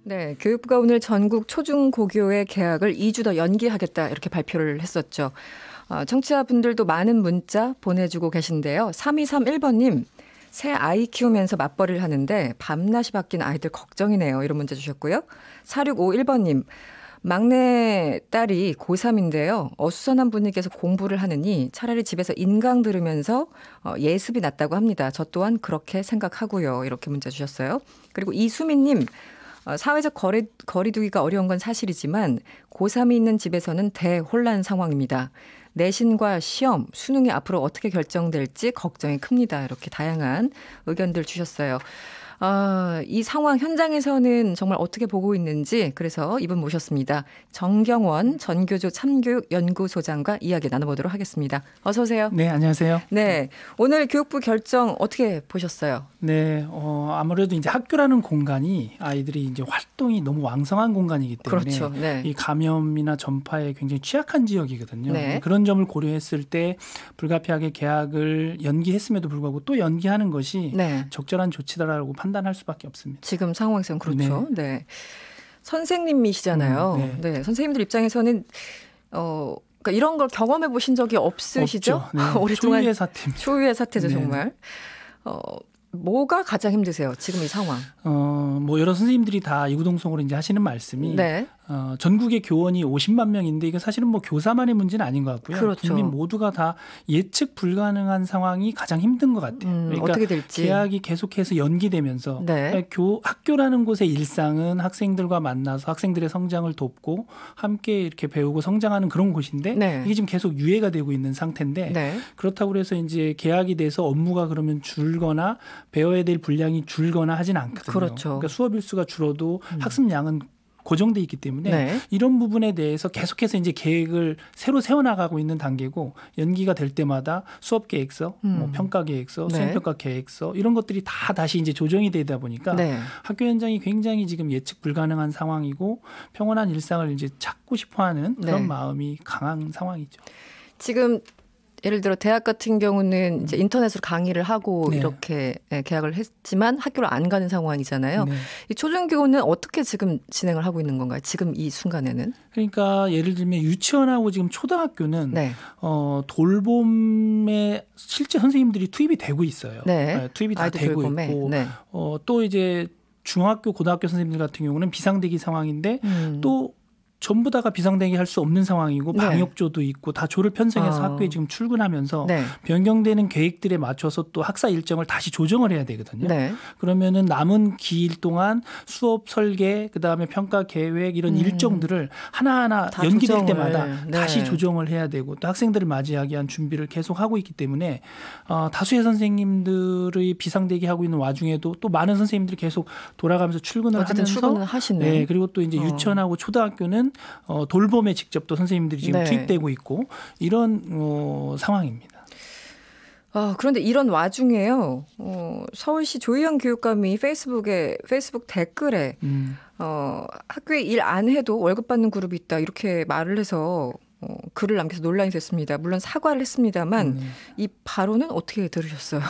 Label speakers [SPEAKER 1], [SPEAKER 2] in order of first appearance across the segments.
[SPEAKER 1] 네, 교육부가 오늘 전국 초중고교의 개학을 2주 더 연기하겠다 이렇게 발표를 했었죠. 청취자분들도 많은 문자 보내주고 계신데요. 3231번님, 새 아이 키우면서 맞벌이를 하는데 밤낮이 바뀐 아이들 걱정이네요. 이런 문자 주셨고요. 4651번님, 막내 딸이 고3인데요. 어수선한 분위기에서 공부를 하느니 차라리 집에서 인강 들으면서 예습이 낫다고 합니다. 저 또한 그렇게 생각하고요. 이렇게 문자 주셨어요. 그리고 이수민님, 사회적 거리두기가 어려운 건 사실이지만 고3이 있는 집에서는 대혼란 상황입니다. 내신과 시험, 수능이 앞으로 어떻게 결정될지 걱정이 큽니다. 이렇게 다양한 의견들 주셨어요. 이 상황 현장에서는 정말 어떻게 보고 있는지 그래서 이분 모셨습니다. 정경원 전교조 참교육연구소장과 이야기 나눠보도록 하겠습니다. 어서 오세요.
[SPEAKER 2] 네, 안녕하세요.
[SPEAKER 1] 네, 오늘 교육부 결정 어떻게 보셨어요?
[SPEAKER 2] 네, 아무래도 이제 학교라는 공간이 아이들이 이제 활동이 너무 왕성한 공간이기 때문에
[SPEAKER 1] 그렇죠. 네.
[SPEAKER 2] 이 감염이나 전파에 굉장히 취약한 지역이거든요.
[SPEAKER 1] 네.
[SPEAKER 2] 그런 점을 고려했을 때 불가피하게 개학을 연기했음에도 불구하고 또 연기하는 것이
[SPEAKER 1] 네.
[SPEAKER 2] 적절한 조치다라고 판단할 수밖에 없습니다.
[SPEAKER 1] 지금 상황에서는 그렇죠. 네. 선생님이시잖아요. 네. 선생님들 입장에서는 그러니까 이런 걸 경험해 보신 적이 없으시죠?
[SPEAKER 2] 없죠. 네.
[SPEAKER 1] 오랫동안
[SPEAKER 2] 초유의 사태입니다.
[SPEAKER 1] 초유의 사태죠,
[SPEAKER 2] 네.
[SPEAKER 1] 정말. 뭐가 가장 힘드세요? 지금 이 상황.
[SPEAKER 2] 뭐 여러 선생님들이 다 이구동성으로 이제 하시는 말씀이
[SPEAKER 1] 네.
[SPEAKER 2] 전국의 교원이 50만 명인데 이거 사실은 뭐 교사만의 문제는 아닌 것 같고요.
[SPEAKER 1] 그렇죠.
[SPEAKER 2] 국민 모두가 다 예측 불가능한 상황이 가장 힘든 것 같아요. 그러니까
[SPEAKER 1] 어떻게 될지.
[SPEAKER 2] 개학이 계속해서 연기되면서
[SPEAKER 1] 네.
[SPEAKER 2] 학교라는 곳의 일상은 학생들과 만나서 학생들의 성장을 돕고 함께 이렇게 배우고 성장하는 그런 곳인데
[SPEAKER 1] 네.
[SPEAKER 2] 이게 지금 계속 유예가 되고 있는 상태인데
[SPEAKER 1] 네.
[SPEAKER 2] 그렇다고 해서 이제 개학이 돼서 업무가 그러면 줄거나 배워야 될 분량이 줄거나 하진 않거든요.
[SPEAKER 1] 그렇죠.
[SPEAKER 2] 그러니까 수업 일수가 줄어도 학습량은 고정돼 있기 때문에
[SPEAKER 1] 네.
[SPEAKER 2] 이런 부분에 대해서 계속해서 이제 계획을 새로 세워나가고 있는 단계고 연기가 될 때마다 수업 계획서, 뭐 평가 계획서,
[SPEAKER 1] 네.
[SPEAKER 2] 수행평가 계획서 이런 것들이 다 다시 이제 조정이 되다 보니까
[SPEAKER 1] 네.
[SPEAKER 2] 학교 현장이 굉장히 지금 예측 불가능한 상황이고 평온한 일상을 이제 찾고 싶어하는 그런
[SPEAKER 1] 네.
[SPEAKER 2] 마음이 강한 상황이죠.
[SPEAKER 1] 지금 예를 들어 대학 같은 경우는 이제 인터넷으로 강의를 하고
[SPEAKER 2] 네.
[SPEAKER 1] 이렇게 개학을 했지만 학교를 안 가는 상황이잖아요.
[SPEAKER 2] 네.
[SPEAKER 1] 이 초중교는 어떻게 지금 진행을 하고 있는 건가요? 지금 이 순간에는?
[SPEAKER 2] 그러니까 예를 들면 유치원하고 지금 초등학교는
[SPEAKER 1] 네.
[SPEAKER 2] 돌봄에 실제 선생님들이 투입이 되고 있어요.
[SPEAKER 1] 네.
[SPEAKER 2] 투입이 다
[SPEAKER 1] 아이들
[SPEAKER 2] 되고
[SPEAKER 1] 돌봄에.
[SPEAKER 2] 있고
[SPEAKER 1] 네.
[SPEAKER 2] 또 이제 중학교, 고등학교 선생님들 같은 경우는 비상대기 상황인데 또 전부 다가 비상대기 할 수 없는 상황이고
[SPEAKER 1] 네.
[SPEAKER 2] 방역조도 있고 다 조를 편성해서 학교에 지금 출근하면서
[SPEAKER 1] 네.
[SPEAKER 2] 변경되는 계획들에 맞춰서 또 학사 일정을 다시 조정을 해야 되거든요.
[SPEAKER 1] 네.
[SPEAKER 2] 그러면은 남은 기일 동안 수업 설계, 그다음에 평가 계획 이런 일정들을 하나하나
[SPEAKER 1] 다
[SPEAKER 2] 연기될
[SPEAKER 1] 조정을.
[SPEAKER 2] 때마다
[SPEAKER 1] 네.
[SPEAKER 2] 다시 조정을 해야 되고 또 학생들을 맞이하기 위한 준비를 계속 하고 있기 때문에 다수의 선생님들의 비상대기하고 있는 와중에도 또 많은 선생님들이 계속 돌아가면서 출근을
[SPEAKER 1] 어쨌든
[SPEAKER 2] 하면서
[SPEAKER 1] 출근을 하시는.
[SPEAKER 2] 네, 그리고 또 이제 유치원하고 초등학교는 돌봄에 직접 또 선생님들이 지금
[SPEAKER 1] 네.
[SPEAKER 2] 투입되고 있고 이런 상황입니다.
[SPEAKER 1] 그런데 이런 와중에요. 서울시 조희영 교육감이 페이스북 댓글에 학교에 일 안 해도 월급 받는 그룹이 있다 이렇게 말을 해서 글을 남겨서 논란이 됐습니다. 물론 사과를 했습니다만 이 발언은 어떻게 들으셨어요?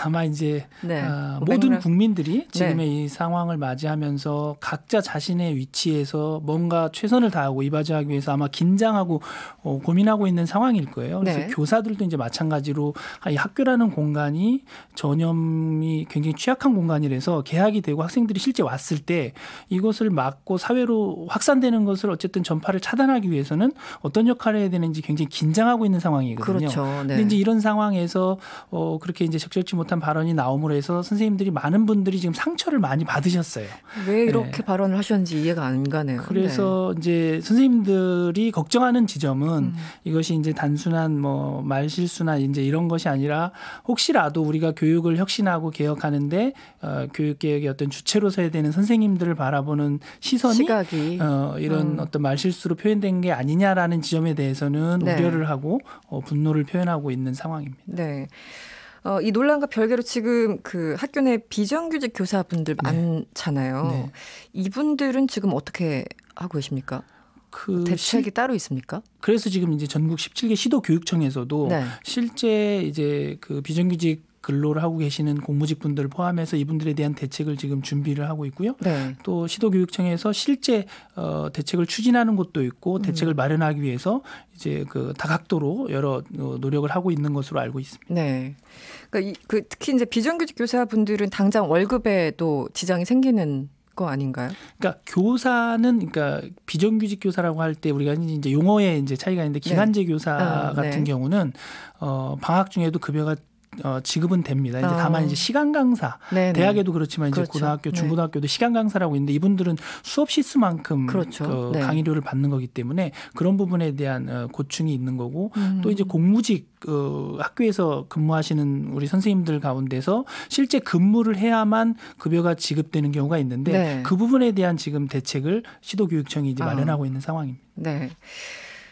[SPEAKER 2] 아마 이제
[SPEAKER 1] 네.
[SPEAKER 2] 모든 국민들이 지금의
[SPEAKER 1] 네.
[SPEAKER 2] 이 상황을 맞이하면서 각자 자신의 위치에서 뭔가 최선을 다하고 이바지하기 위해서 아마 긴장하고 고민하고 있는 상황일 거예요. 그래서
[SPEAKER 1] 네.
[SPEAKER 2] 교사들도 이제 마찬가지로 이 학교라는 공간이 전염이 굉장히 취약한 공간이라서 개학이 되고 학생들이 실제 왔을 때 이것을 막고 사회로 확산되는 것을 어쨌든 전파를 차단하기 위해서는 어떤 역할을 해야 되는지 굉장히 긴장하고 있는 상황이거든요.
[SPEAKER 1] 그렇죠. 네.
[SPEAKER 2] 근데 이제 이런 상황에서 그렇게 이제 적절치 못한 발언이 나옴으로 해서 선생님들이 많은 분들이 지금 상처를 많이 받으셨어요.
[SPEAKER 1] 왜 이렇게 발언을 하셨는지 이해가 안 가네요.
[SPEAKER 2] 그래서 이제 선생님들이 걱정하는 지점은 이것이 이제 단순한 뭐 말실수나 이제 이런 것이 아니라 혹시라도 우리가 교육을 혁신하고 개혁하는데 교육 개혁의 어떤 주체로 서야 되는 선생님들을 바라보는 시각이 이런 어떤 말실수로 표현된 게 아니냐라는 지점에 대해서는
[SPEAKER 1] 네.
[SPEAKER 2] 우려를 하고 분노를 표현하고 있는 상황입니다.
[SPEAKER 1] 네. 이 논란과 별개로 지금 그 학교 내 비정규직 교사분들 많잖아요.
[SPEAKER 2] 네.
[SPEAKER 1] 이분들은 지금 어떻게 하고 계십니까? 대책이 따로 있습니까?
[SPEAKER 2] 그래서 지금 이제 전국 17개 시도교육청에서도
[SPEAKER 1] 네.
[SPEAKER 2] 실제 이제 그 비정규직 근로를 하고 계시는 공무직 분들 포함해서 이분들에 대한 대책을 지금 준비를 하고 있고요.
[SPEAKER 1] 네.
[SPEAKER 2] 또 시도교육청에서 실제 대책을 추진하는 곳도 있고 대책을 마련하기 위해서 이제 그 다각도로 여러 노력을 하고 있는 것으로 알고 있습니다.
[SPEAKER 1] 네. 그러니까 특히 이제 비정규직 교사분들은 당장 월급에도 지장이 생기는 거 아닌가요?
[SPEAKER 2] 그러니까 교사는 그러니까 비정규직 교사라고 할 때 우리가 이제 용어의 이제 차이가 있는데 기간제 교사 같은 경우는 방학 중에도 급여가 지급은 됩니다. 이제 다만 이제 시간 강사, 대학에도 그렇지만 이제 고등학교, 중고등학교도 시간 강사라고 있는데 이분들은 수업 시수만큼 강의료를 받는 거기 때문에 그런 부분에 대한 고충이 있는 거고 또 이제 공무직 학교에서 근무하시는 우리 선생님들 가운데서 실제 근무를 해야만 급여가 지급되는 경우가 있는데 그 부분에 대한 지금 대책을 시도교육청이 이제 마련하고 있는 상황입니다.
[SPEAKER 1] 네.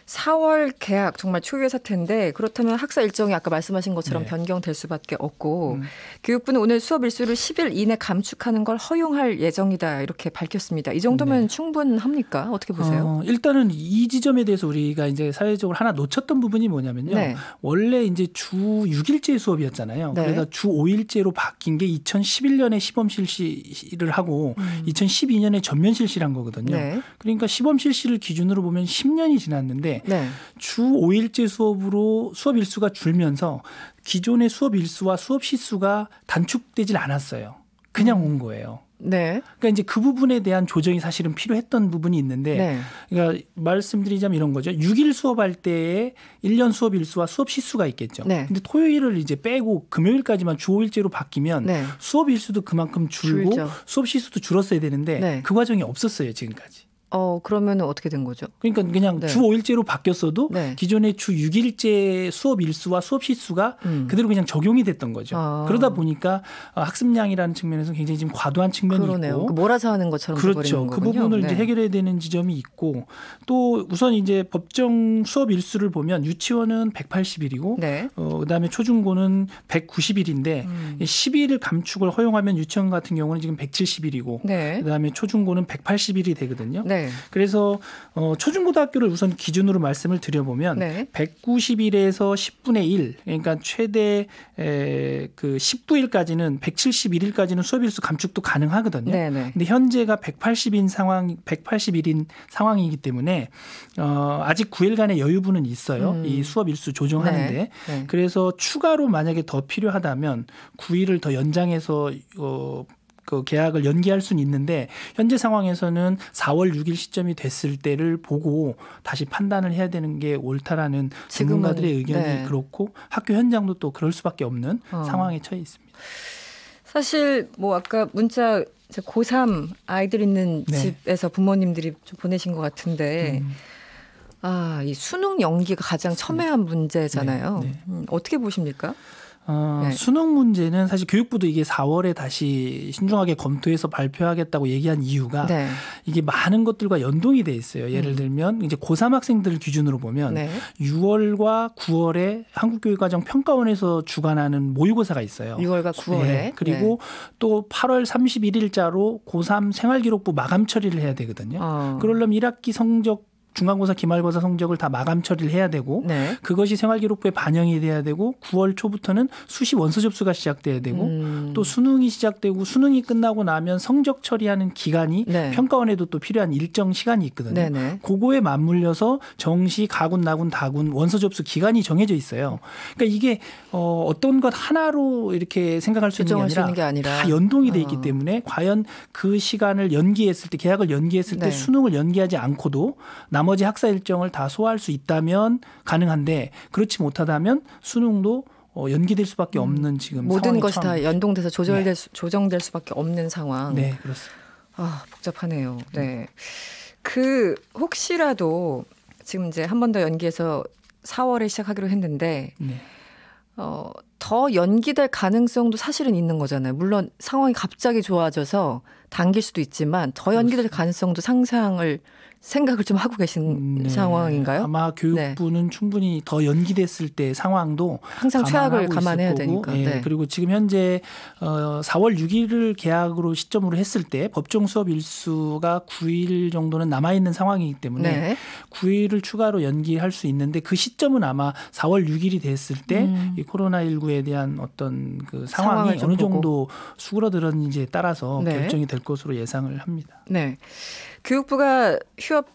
[SPEAKER 1] 4월 개학 정말 초유의 사태인데 그렇다면 학사 일정이 아까 말씀하신 것처럼 변경될 수밖에 없고 교육부는 오늘 수업 일수를 10일 이내 감축하는 걸 허용할 예정이다 이렇게 밝혔습니다. 이 정도면 충분합니까? 어떻게 보세요?
[SPEAKER 2] 일단은 이 지점에 대해서 우리가 이제 사회적으로 하나 놓쳤던 부분이 뭐냐면요. 원래 이제 주 6일제 수업이었잖아요. 그래서 주 5일제로 바뀐 게 2011년에 시범 실시를 하고 2012년에 전면 실시를 한 거거든요. 그러니까 시범 실시를 기준으로 보면 10년이 지났는데 주 5일제 수업으로 수업 일수가 줄면서 기존의 수업 일수와 수업 시수가 단축되질 않았어요. 그냥 온 거예요. 그러니까 이제 그 부분에 대한 조정이 사실은 필요했던 부분이 있는데 그러니까 말씀드리자면 이런 거죠. 6일 수업할 때에 1년 수업 일수와 수업 시수가 있겠죠. 근데 토요일을 이제 빼고 금요일까지만 주 5일제로 바뀌면 수업 일수도 그만큼 줄고 수업 시수도 줄었어야 되는데 그 과정이 없었어요, 지금까지.
[SPEAKER 1] 그러면 어떻게 된 거죠?
[SPEAKER 2] 그러니까 그냥 주 5일제로 바뀌었어도 기존의 주 6일제 수업 일수와 수업 시수가 그대로 그냥 적용이 됐던 거죠. 그러다 보니까 학습량이라는 측면에서 굉장히 지금 과도한 측면이 있고.
[SPEAKER 1] 몰아서 하는 것처럼
[SPEAKER 2] 그렇죠. 그 부분을 이제 해결해야 되는 지점이 있고 또 우선 이제 법정 수업 일수를 보면 유치원은 180일이고 그다음에 초중고는 190일인데 12일을 감축을 허용하면 유치원 같은 경우는 지금 170일이고 그다음에 초중고는 180일이 되거든요. 그래서 초중고등학교를 우선 기준으로 말씀을 드려보면 190일에서 10분의 1 그러니까 최대 그 19일까지는 171일까지는 수업일수 감축도 가능하거든요. 근데 현재가 180일인 상황이기 때문에 아직 9일간의 여유분은 있어요. 이 수업일수 조정하는데 그래서 추가로 만약에 더 필요하다면 9일을 더 연장해서 그 계약을 연기할 수는 있는데 현재 상황에서는 4월 6일 시점이 됐을 때를 보고 다시 판단을 해야 되는 게 옳다라는 전문가들의 의견이 그렇고 학교 현장도 또 그럴 수밖에 없는 상황에 처해 있습니다.
[SPEAKER 1] 사실 뭐 아까 문자 고3 아이들 있는 집에서 부모님들이 좀 보내신 것 같은데 이 수능 연기가 가장 첨예한 문제잖아요. 어떻게 보십니까?
[SPEAKER 2] 수능 문제는 사실 교육부도 이게 4월에 다시 신중하게 검토해서 발표하겠다고 얘기한 이유가 이게 많은 것들과 연동이 돼 있어요. 예를 들면 이제 고3 학생들 기준으로 보면 6월과 9월에 한국교육과정 평가원에서 주관하는 모의고사가 있어요.
[SPEAKER 1] 6월과 9월에.
[SPEAKER 2] 그리고 또 8월 31일자로 고3 생활기록부 마감 처리를 해야 되거든요. 그러려면 1학기 성적 중간고사, 기말고사 성적을 다 마감 처리를 해야 되고 그것이 생활기록부에 반영이 돼야 되고 9월 초부터는 수시 원서 접수가 시작돼야 되고 또 수능이 시작되고 수능이 끝나고 나면 성적 처리하는 기간이 평가원에도 또 필요한 일정 시간이 있거든요. 그거에 맞물려서 정시, 가군, 나군, 다군 원서 접수 기간이 정해져 있어요. 그러니까 이게 어떤 것 하나로 이렇게 생각할 수 있는 게 아니라 다 연동이 돼 있기 때문에 과연 그 시간을 연기했을 때 계약을 연기했을 때 수능을 연기하지 않고도 나머지 학사 일정을 다 소화할 수 있다면 가능한데 그렇지 못하다면 수능도 연기될 수밖에 없는 지금
[SPEAKER 1] 모든 것이 다 연동돼서 조정될 수밖에 없는 상황.
[SPEAKER 2] 네, 그렇습니다.
[SPEAKER 1] 복잡하네요. 그 혹시라도 지금 이제 한 번 더 연기해서 4월에 시작하기로 했는데 더 연기될 가능성도 사실은 있는 거잖아요. 물론 상황이 갑자기 좋아져서 당길 수도 있지만 더 연기될 가능성도 상상을 생각을 좀 하고 계신 상황인가요?
[SPEAKER 2] 아마 교육부는 충분히 더 연기됐을 때 상황도
[SPEAKER 1] 항상 최악을 감안해야 되니까.
[SPEAKER 2] 그리고 지금 현재 4월 6일을 개학으로 시점으로 했을 때 법정 수업 일수가 9일 정도는 남아있는 상황이기 때문에 9일을 추가로 연기할 수 있는데 그 시점은 아마 4월 6일이 됐을 때 이 코로나19에 대한 어떤 그 상황이 어느 정도 수그러들었는지에 따라서 결정이 될 것으로 예상을 합니다.
[SPEAKER 1] 네. 교육부가 휴업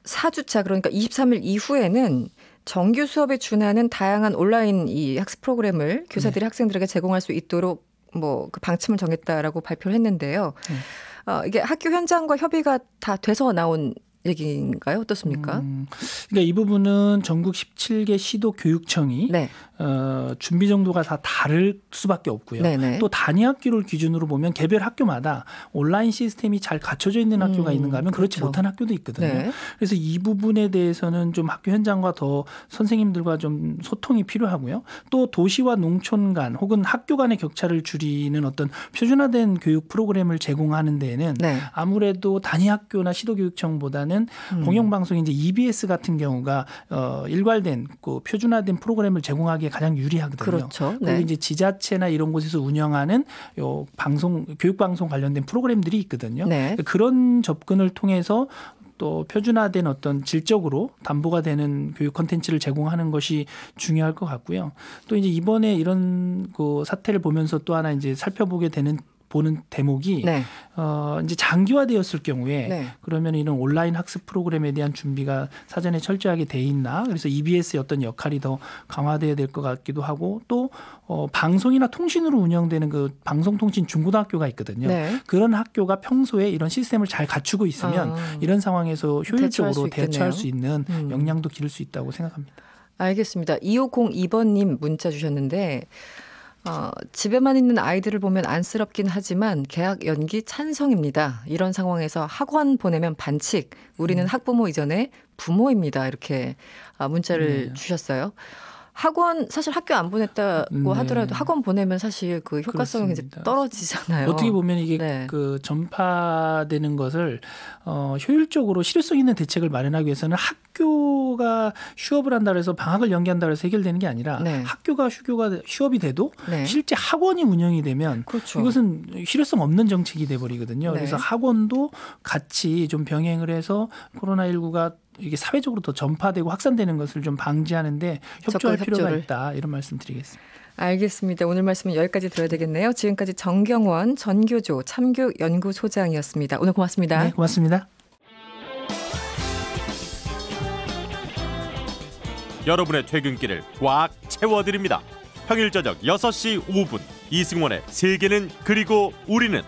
[SPEAKER 1] 4주차 그러니까 23일 이후에는 정규 수업에 준하는 다양한 온라인 이 학습 프로그램을 교사들이 학생들에게 제공할 수 있도록 뭐 그 방침을 정했다라고 발표를 했는데요. 이게 학교 현장과 협의가 다 돼서 나온 얘기인가요? 어떻습니까?
[SPEAKER 2] 그러니까 이 부분은 전국 17개 시도 교육청이 준비 정도가 다 다를 수밖에 없고요. 또 단위 학교를 기준으로 보면 개별 학교마다 온라인 시스템이 잘 갖춰져 있는 학교가 있는가 하면 그렇지 못한 학교도 있거든요. 그래서 이 부분에 대해서는 좀 학교 현장과 더 선생님들과 좀 소통이 필요하고요. 또 도시와 농촌 간 혹은 학교 간의 격차를 줄이는 어떤 표준화된 교육 프로그램을 제공하는 데에는 아무래도 단위 학교나 시도교육청보다는 공영방송 이제 EBS 같은 경우가 일괄된 그 표준화된 프로그램을 제공하기에 가장 유리하거든요. 그리고 이제 지자체나 이런 곳에서 운영하는 요 방송 교육방송 관련된 프로그램들이 있거든요. 그런 접근을 통해서 또 표준화된 어떤 질적으로 담보가 되는 교육 콘텐츠를 제공하는 것이 중요할 것 같고요. 또 이제 이번에 이런 그 사태를 보면서 또 하나 이제 살펴보게 보는 대목이 이제 장기화되었을 경우에 그러면 이런 온라인 학습 프로그램에 대한 준비가 사전에 철저하게 돼 있나? 그래서 EBS의 어떤 역할이 더 강화돼야 될 것 같기도 하고 또 방송이나 통신으로 운영되는 그 방송통신 중고등학교가 있거든요. 그런 학교가 평소에 이런 시스템을 잘 갖추고 있으면 이런 상황에서 효율적으로 대처할 수 있는 역량도 기를 수 있다고 생각합니다.
[SPEAKER 1] 알겠습니다. 2502번님 문자 주셨는데 집에만 있는 아이들을 보면 안쓰럽긴 하지만 개학 연기 찬성입니다. 이런 상황에서 학원 보내면 반칙. 우리는 학부모 이전에 부모입니다. 이렇게 문자를 주셨어요. 학원 사실 학교 안 보냈다고 하더라도 학원 보내면 사실 그 효과성이 이제 떨어지잖아요.
[SPEAKER 2] 어떻게 보면 이게 그 전파되는 것을 효율적으로 실효성 있는 대책을 마련하기 위해서는 학교가 휴업을 한다 해서 방학을 연기한다 해서 해결되는 게 아니라 학교가 휴업이 돼도 실제 학원이 운영이 되면 이것은 실효성 없는 정책이 돼버리거든요. 그래서 학원도 같이 좀 병행을 해서 코로나19가 이게 사회적으로 더 전파되고 확산되는 것을 좀 방지하는데 협조할 필요가 있다. 이런 말씀 드리겠습니다.
[SPEAKER 1] 알겠습니다. 오늘 말씀은 여기까지 들어야 되겠네요. 지금까지 정경원 전교조 참교연구소장이었습니다. 오늘 고맙습니다.
[SPEAKER 2] 네, 고맙습니다.
[SPEAKER 3] 여러분의 퇴근길을 꽉 채워드립니다. 평일 저녁 6시 5분 이승원의 세계는 그리고 우리는